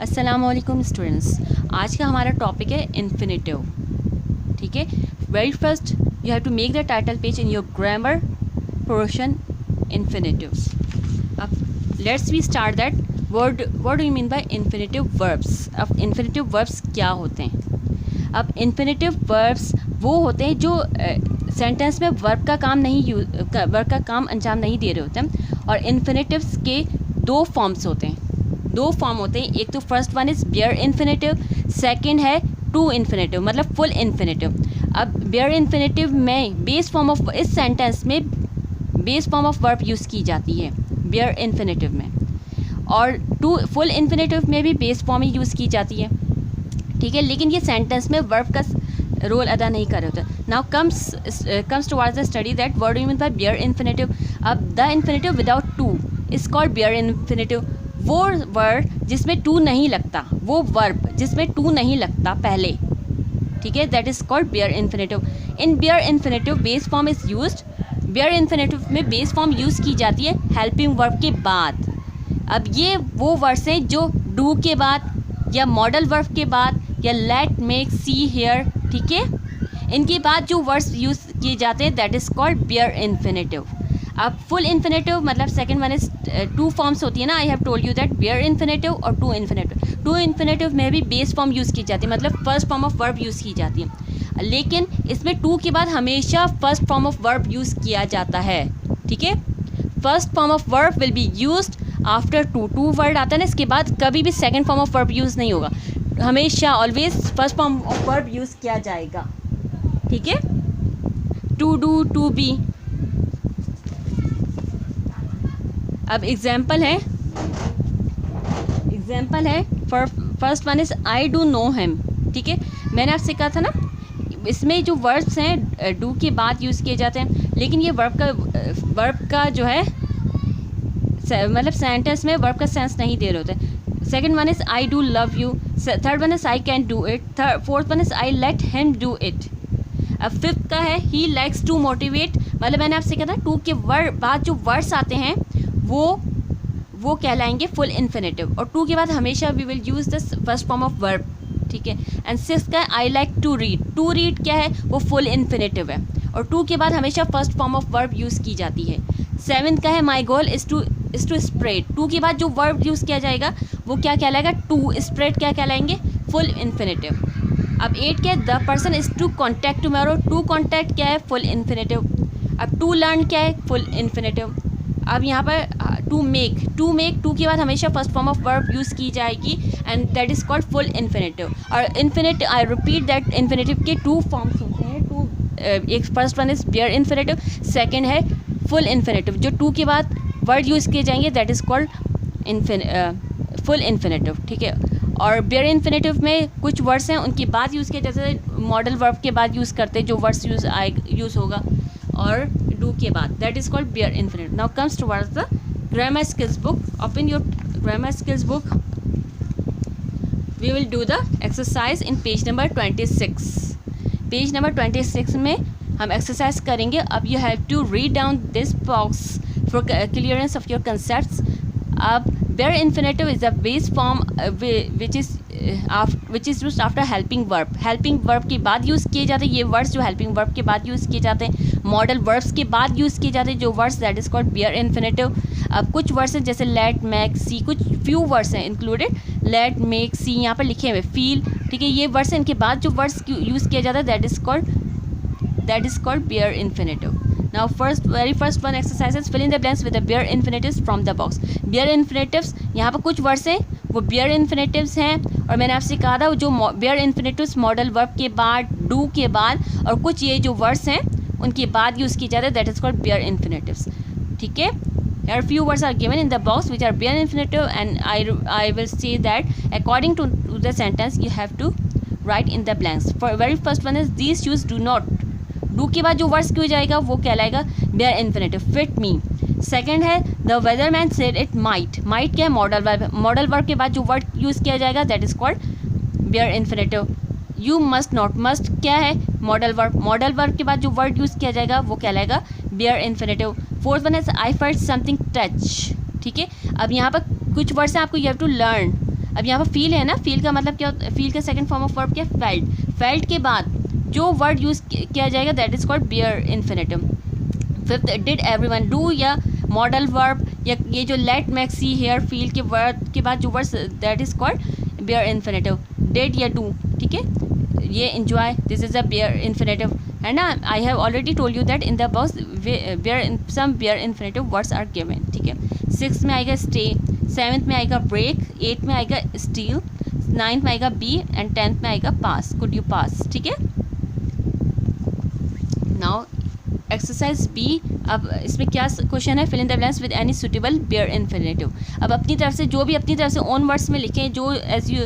अस्सलामुअलैकुम स्टूडेंट्स, आज का हमारा टॉपिक है इन्फिनेटिव। ठीक है, very first you have to make the title page in your grammar portion infinitives. अब let's we start that word what do you mean by infinitive verbs. अब infinitive verbs क्या होते हैं? अब इन्फिनेटिव वर्ब्स वो होते हैं जो सेंटेंस में वर्ब का काम अंजाम नहीं दे रहे होते हैं। और इन्फिनेटिव्स के दो फॉर्म्स होते हैं, एक तो first one is bare infinitive, second है टू इन्फिनेटिव मतलब फुल इन्फिनेटिव। अब बेयर इन्फिनेटिव में बेस फॉर्म ऑफ इस सेंटेंस में base form of verb use की जाती है बेयर इन्फिनेटिव में, और टू फुल इन्फिनेटिव में भी बेस फॉर्म ही यूज़ की जाती है। ठीक है, लेकिन ये सेंटेंस में वर्ब का रोल अदा नहीं कर रहे होते। Now comes towards the study that what do you mean by bare infinitive. अब the infinitive without to is called bare infinitive. वो वर्ड जिसमें टू नहीं लगता, वो वर्ब जिसमें टू नहीं लगता पहले, ठीक है, that is called bare infinitive. In bare infinitive base form is used. Bare infinitive में बेस फॉर्म यूज़ की जाती है हेल्पिंग वर्ब के बाद। अब ये वो वर्ड्स हैं जो डू के बाद या मॉडल वर्ब के बाद या लेट, मेक, सी, हियर, ठीक है, इनके बाद जो वर्ड्स यूज़ किए जाते हैं that is called bare infinitive. अब फुल इन्फिनेटिव मतलब second one is two forms होती है ना, I have told you that bare infinitive और टू इन्फिनेटिव। टू इन्फिनेटिव में भी बेस फॉर्म यूज़ की जाती है, मतलब first form of verb use की जाती है, लेकिन इसमें टू के बाद हमेशा first form of verb use किया जाता है। ठीक है, first form of verb will be used after two word आता है ना, इसके बाद कभी भी second form of verb use नहीं होगा, हमेशा always first form of verb use किया जाएगा। ठीक है, टू डू, टू बी। अब एग्जाम्पल है first one is I do know him. ठीक है, मैंने आपसे कहा था ना, इसमें जो वर्ब्स हैं डू के बाद यूज़ किए जाते हैं, लेकिन ये वर्ब का जो है मतलब सेंटेंस में वर्ब का सेंस नहीं दे रहे होते। Second one is I do love you, third one is I can do it, fourth one is I let him do it. अब फिफ्थ का है ही लाइक्स टू मोटिवेट, मतलब मैंने आपसे कहा था टू के बाद जो वर्ड्स आते हैं वो कहलाएंगे फुल इन्फिनेटिव, और टू के बाद हमेशा we will use the first form of verb. ठीक है, एंड सिक्स का है I like to read. To read क्या है, वो फुल इन्फिनेटिव है, और टू के बाद हमेशा first form of verb use की जाती है। सेवन्थ का है my goal is to spread. To के बाद जो वर्ब यूज़ किया जाएगा वो क्या कहलाएगा, टू स्प्रेड क्या कहलाएंगे, फुल इन्फिनेटिव। अब एट क्या है, the person is to contact tomorrow. To contact क्या है, फुल इन्फिनेटिव। अब टू लर्न क्या है, फुल इन्फिनेटिव। अब यहाँ पर टू मेक टू के बाद हमेशा first form of verb use की जाएगी and that is called full infinitive. और infinitive, I repeat that infinitive के टू फॉर्म्स होते हैं, एक first one is bare infinitive, second है फुल इन्फिनेटिव। जो टू के बाद वर्ड यूज़ किए जाएंगे that is called full infinitive. ठीक है, और बेयर इन्फिनेटिव में कुछ वर्ड्स हैं उनके बाद यूज़ किए, जैसे मॉडल वर्ब के बाद यूज़ करते हैं जो वर्ड्स यूज़ होगा, और डू के बाद, that is called bare infinitive. Now comes towards the grammar skills book. Open your grammar skills book. We will do the exercise in page number 26। Page number 26 में हम exercise करेंगे। अब you have to read down this box for clearance of your concepts. अब bare infinitive is the base form which is used after helping verb. Helping verb के बाद use किए जाते हैं ये वर्ड्स, जो हेल्पिंग वर्ब के बाद यूज़ किए जाते हैं। मॉडल वर्ब्स के बाद यूज़ किए जाते हैं जो words, that is called bare infinitive. अब कुछ वर्ड्स हैं जैसे लेट, मेक, सी, कुछ फ्यू वर्ड्स हैं इंक्लूडेड, लेट, मेक, सी यहाँ पर लिखे हुए, फील, ठीक है, ये वर्ड्स हैं, इनके बाद जो वर्ड्स यूज़ किया जाता है that is called bare infinitive. Now very first one exercise is fill in the blanks with the bare infinitives from the box. Bare infinitives, यहाँ पर कुछ वर्ड्स हैं वो बेयर इन्फिनेटिव्स हैं, और मैंने आपसे कहा था जो बेयर इन्फिनेटिव्स मॉडल वर्ब के बाद, डू के बाद, और कुछ ये जो वर्ड्स हैं उनके बाद यूज़ किए जाते हैं that is called bare infinitives. ठीक है, here few words are given in the box which are bare infinitive, and I will say that according to the sentence you have to write in the blanks. For very first one is these shoes do not. do के बाद जो words क्यों जाएगा वो कहलाएगा bare infinitive, fit me. Second है the weatherman said it might. might क्या है, मॉडल वर्ब। मॉडल वर्ब के बाद जो वर्ड यूज़ किया जाएगा that is called bare infinitive. you must not. must क्या है, मॉडल वर्ब। मॉडल वर्ब के बाद जो वर्ड यूज़ किया जाएगा वो कहलाएगा bare infinitive. फोर्थ वन है आई फelt समथिंग टच। ठीक है, अब यहाँ पर कुछ वर्ड्स हैं आपको यू हैव टू लर्न। अब यहाँ पर फील है ना, फील का मतलब क्या होता है, फील का सेकंड फॉर्म ऑफ वर्ब क्या है, फेल्ट। फेल्ट के बाद जो वर्ड यूज़ किया जाएगा that is called bare infinitive. Fifth, did everyone do या मॉडल वर्ब, या ये जो let make see hear feel के वर्ड के बाद जो words that is called bare infinitive. Did या डू, ठीक है, ये enjoy, this is a bare infinitive, है ना। I have already told you that in the box bare some bare infinitive words are given, ठीक है। सिक्स में आएगा स्टे, सेवन्थ में आएगा ब्रेक, एट में आएगा स्टील, नाइन्थ में आएगा बी एंड टेंथ में आएगा पास, कुड यू पास, ठीक है। नाउ एक्सरसाइज बी, अब इसमें क्या क्वेश्चन है, fill in the blanks with any suitable bare infinitive. अब अपनी तरफ से जो भी अपनी तरफ से ओन वर्ड्स में लिखें, जो as you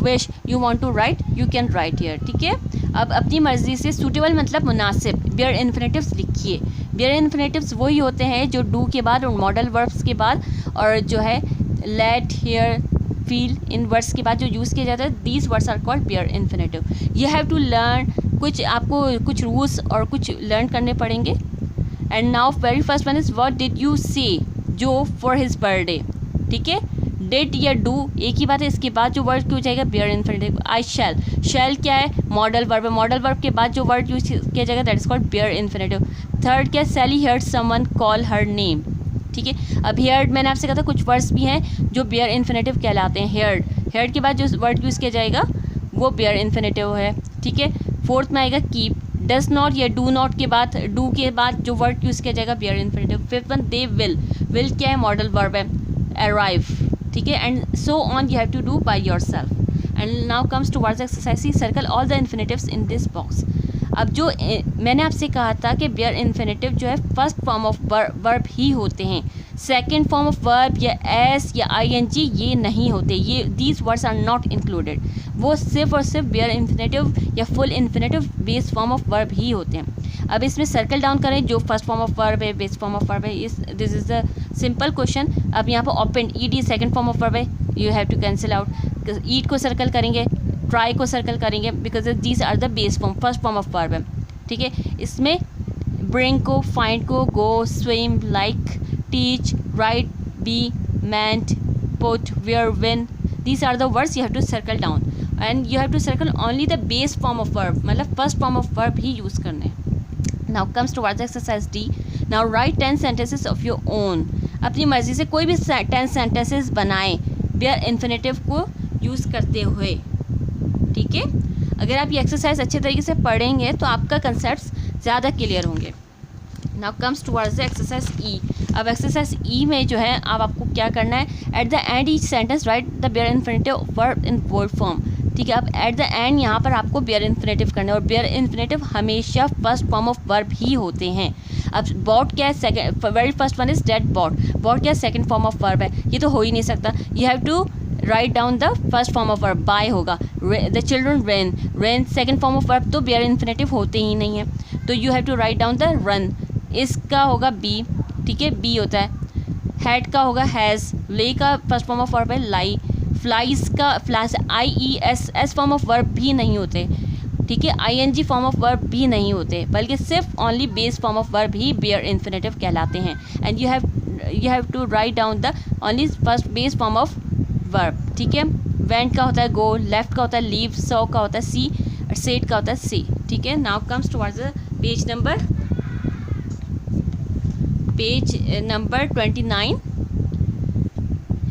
wish you want to write you can write here, ठीक है। अब अपनी मर्जी से सूटेबल मतलब मुनासिब बियर इन्फिनेटिव्स लिखिए। बियर इन्फिनेटिव्स वही होते हैं जो डू के बाद और मॉडल वर्ब्स के बाद और जो है लेट, हियर, फील, इन वर्ड्स के बाद जो यूज़ किया जाता है, these words are called bare infinitive. You have to learn, कुछ आपको कुछ रूल्स और कुछ लर्न करने पड़ेंगे। And now very first one is what did you say जो फॉर हिज बर्थडे, ठीक है। डिड या डू एक ही बात है, इसके बाद जो वर्ड क्यों जाएगा बियर इन्फिनेटिव। आई शैल, शैल क्या है, मॉडल वर्ब है, मॉडल वर्ब के बाद जो वर्ड यूज किया जाएगा that is called bare infinitive. Third क्या है, Sally heard someone call her name, ठीक है। अब हेयर्ड मैंने आपसे कहा था कुछ वर्ड्स भी हैं जो बियर इन्फिनेटिव कहलाते हैं। हेयर्ड, हेयर्ड के बाद जो वर्ड यूज़ किया जाएगा वो बियर इन्फिनेटिव है, ठीक है। फोर्थ में आएगा कीप, डज नॉट या डू नॉट के बाद, डू के बाद जो वर्ड यूज़ किया जाएगा bare infinitive. Fifth one they will, will क्या है, मॉडल वर्ब है, अराइव, ठीक है। And so on you have to do by yourself. And now comes to words exercise, circle all the infinitives in this box. अब जो मैंने आपसे कहा था कि बियर इन्फिनेटिव जो है फर्स्ट फॉर्म ऑफ वर्ब ही होते हैं, सेकंड फॉर्म ऑफ वर्ब या एस या आईएनजी ये नहीं होते, ये these words are not included. वो सिर्फ और सिर्फ बियर इन्फिनेटिव या full infinitive base form of verb ही होते हैं। अब इसमें सर्कल डाउन करें जो फर्स्ट फॉर्म ऑफ वर्ब है, बेस फॉर्म ऑफ वर्ब है, this is the simple question. अब यहाँ पर open ED second form of verb है, you have to cancel out. Eat को सर्कल करेंगे, ट्राई को सर्कल करेंगे because these are the base form, first form of verb है, ठीक है। इसमें ब्रिंग को, फाइंड को, go, swim, like, teach, write, be, meant, put, wear, win, these are the words you have to circle down and you have to circle only the base form of verb, मतलब first form of verb he use करने। Now comes towards exercise D. Now write 10 sentences of your own. अपनी मर्जी से कोई भी 10 sentences बनाएं beer infinitive को use करते हुए, ठीक है। अगर आप ये एक्सरसाइज अच्छे तरीके से पढ़ेंगे तो आपका कंसेप्ट ज़्यादा क्लियर होंगे। Now comes towards the exercise ई। अब एक्सरसाइज ई में जो है अब आपको क्या करना है, at the end each sentence write the bare infinitive verb in bold form, ठीक है। अब एट द एंड यहाँ पर आपको बियर इन्फिनेटिव करना है और बियर इन्फिनेटिव हमेशा फर्स्ट फॉर्म ऑफ वर्ब ही होते हैं। अब बॉट क्या है, second, very first one is that bought, bought क्या है, सेकंड फॉर्म ऑफ वर्ब है, ये तो हो ही नहीं सकता। You have to write down the first form of verb, buy होगा। The children ran, ran second form of verb तो बियर इन्फिनेटिव होते ही नहीं है, तो you have to write down the run, इसका होगा बी, ठीक है, बी होता है। हैड का होगा हैज़, ले का फर्स्ट फॉर्म ऑफ वर्ब है लाई, फ्लाइज का flash, IES form of verb भी नहीं होते, ठीक है, ING फॉर्म ऑफ वर्ब भी नहीं होते, बल्कि सिर्फ only base form of verb ही बियर इन्फिनेटिव कहलाते हैं। And you have to write down the only first base form of verb, ठीक है। वेंट का होता है गो, लेफ्ट का होता है लीव, सो का होता है सी, और सेट का होता है सी, ठीक है। Now comes towards the page number 29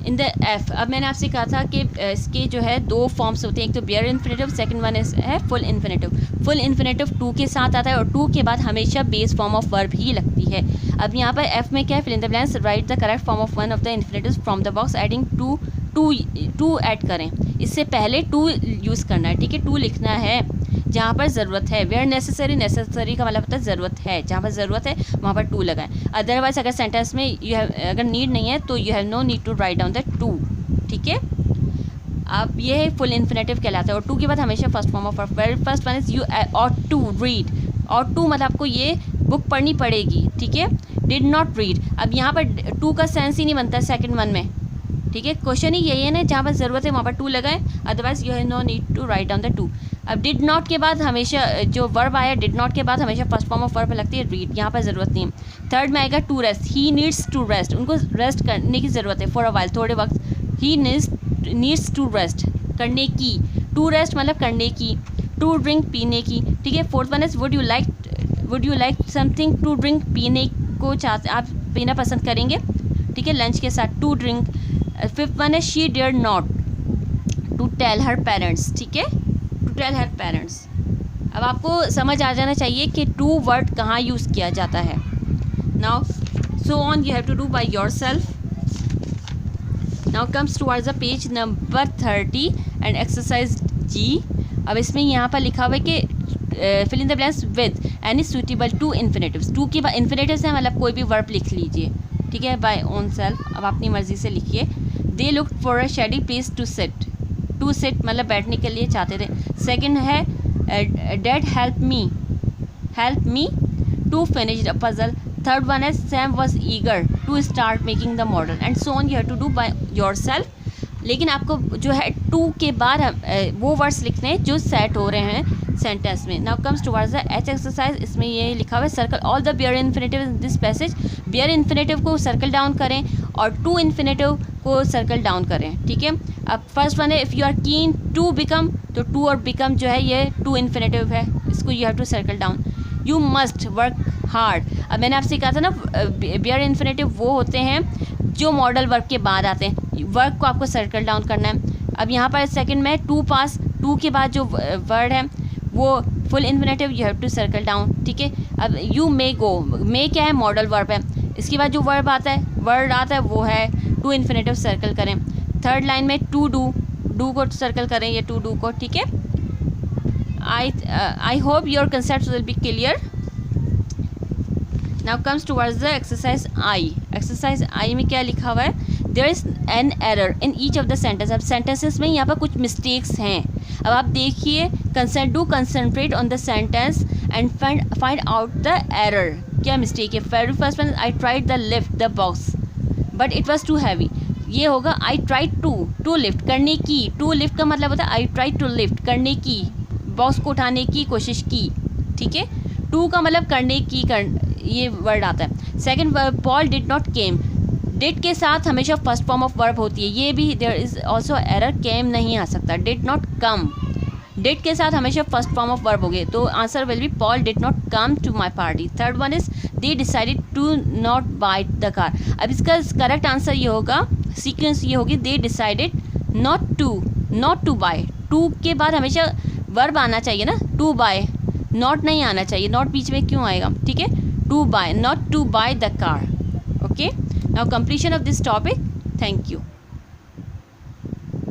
in the F. अब मैंने आपसे कहा था कि इसके जो है दो फॉर्म्स होते हैं, एक तो बियर इन्फिनेटिव, सेकंड वन है full infinitive. Full infinitive to के साथ आता है और टू के बाद हमेशा बेस फॉर्म ऑफ वर्ब ही लगती है। अब यहाँ पर एफ में क्या है, fill in the blanks write the correct form of one of the infinitives from the box adding to add करें, इससे पहले टू यूज़ करना है, ठीक है। टू लिखना है जहाँ पर ज़रूरत है, वेयर नेसेसरी, नेसेसरी का मतलब होता है ज़रूरत है, जहाँ पर ज़रूरत है वहाँ पर टू लगाएं। अदरवाइज अगर सेंटेंस में अगर नीड नहीं है तो you have no need to write down the to, ठीक है। अब ये फुल इन्फिनेटिव कहलाता है और टू के बाद हमेशा first form of very first one is you ought to read, ought to मतलब आपको ये बुक पढ़नी पड़ेगी, ठीक है। डिड नॉट रीड, अब यहाँ पर टू का सेंस ही नहीं बनता सेकंड वन में, ठीक है। क्वेश्चन ही यही है ना, जहाँ पर ज़रूरत है वहाँ पर टू लगाएं, otherwise you have no need to write down the to. अब डिड नॉट के बाद हमेशा जो वर्ब आया, डिड नॉट के बाद हमेशा फर्स्ट फॉर्म ऑफ वर्ब लगती है रीड, यहाँ पर ज़रूरत नहीं है। थर्ड में आएगा to rest, he needs to rest, उनको रेस्ट करने की ज़रूरत है फॉर अ वाइल, थोड़े वक्त, he needs needs to rest, करने की, टू रेस्ट मतलब करने की, टू ड्रिंक पीने की, ठीक है। Fourth one is would you like something to drink, पीने को चाहते आप पीना पसंद करेंगे, ठीक है, लंच के साथ, टू ड्रिंक। फिफ्थ वन है she dare not to tell her parents, ठीक है, टू टेल हर पेरेंट्स। अब आपको समझ आ जाना चाहिए कि टू वर्ड कहाँ यूज़ किया जाता है। Now so on you have to do by yourself. Now comes towards the page number 30 and exercise G. अब इसमें यहाँ पर लिखा हुआ है कि fill in the blanks with any suitable to infinitives. To के बाद इन्फिनेटिव्स हैं, मतलब कोई भी वर्ब लिख लीजिए, ठीक है, बाय ओन सेल्फ। अब अपनी मर्ज़ी से लिखिए। They look for a shady place to sit, to sit मतलब बैठने के लिए चाहते थे। सेकेंड है dad help me to finish the puzzle. Third one है Sam was eager to start making the model and so on, you have to do by yourself. लेकिन आपको जो है टू के बाद वो वर्ड्स लिखने हैं जो सेट हो रहे हैं सेंटेंस में। Now comes towards the H exercise. इसमें ये लिखा हुआ है circle all the bare infinitive in this passage. Bare infinitive को सर्कल डाउन करें और टू इन्फिनेटिव को सर्कल डाउन करें, ठीक है। अब फर्स्ट वन है if you are keen to become, तो टू और बिकम जो है ये टू इन्फिनेटिव है, इसको you have to circle down. You must work hard. अब मैंने आपसे कहा था ना बियर इन्फिनेटिव वो होते हैं जो मॉडल वर्ब के बाद आते हैं, वर्ब को आपको सर्कल डाउन करना है। अब यहाँ पर सेकंड में टू पास, टू के बाद जो वर्ड है वो full infinitive, you have to circle down, ठीक है। अब यू मे गो, मे क्या है, मॉडल वर्ब है, इसके बाद जो वर्ड आता है वो है टू इन्फिनेटिव, सर्कल करें। थर्ड लाइन में टू डू, डू को सर्कल करें, ये टू डू को, ठीक है। I hope your concept will be clear. Now comes towards the exercise I. Exercise I में क्या लिखा हुआ है, there is an error in each of the sentence. अब सेंटेंसेस में यहाँ पर कुछ मिस्टेक्स हैं। अब आप देखिए, concentrate on the sentence and find out the error, क्या मिस्टेक है। Very first one, I tried the lift the box but it was too heavy, ये होगा आई ट्राइड टू लिफ्ट, करने की, टू लिफ्ट का मतलब होता है आई ट्राइड टू लिफ्ट, करने की, बॉक्स को उठाने की कोशिश की, ठीक है। टू का मतलब करने की, ये वर्ड आता है। Second verb Paul did not came, did के साथ हमेशा फर्स्ट फॉर्म ऑफ वर्ब होती है, ये भी देयर इज ऑल्सो एरर, केम नहीं आ सकता, डिड नॉट कम, डिड के साथ हमेशा फर्स्ट फॉर्म ऑफ वर्ब होगी, तो answer will be Paul did not come to my party. Third one is they decided to not buy the car. अब इसका correct answer ये होगा, सीक्वेंस ये होगी, they decided not to buy. To के बाद हमेशा वर्ब आना चाहिए ना, टू बाय, नॉट नहीं आना चाहिए, नॉट बीच में क्यों आएगा, ठीक है। To buy, not to buy the car, okay. Now completion of this topic, thank you.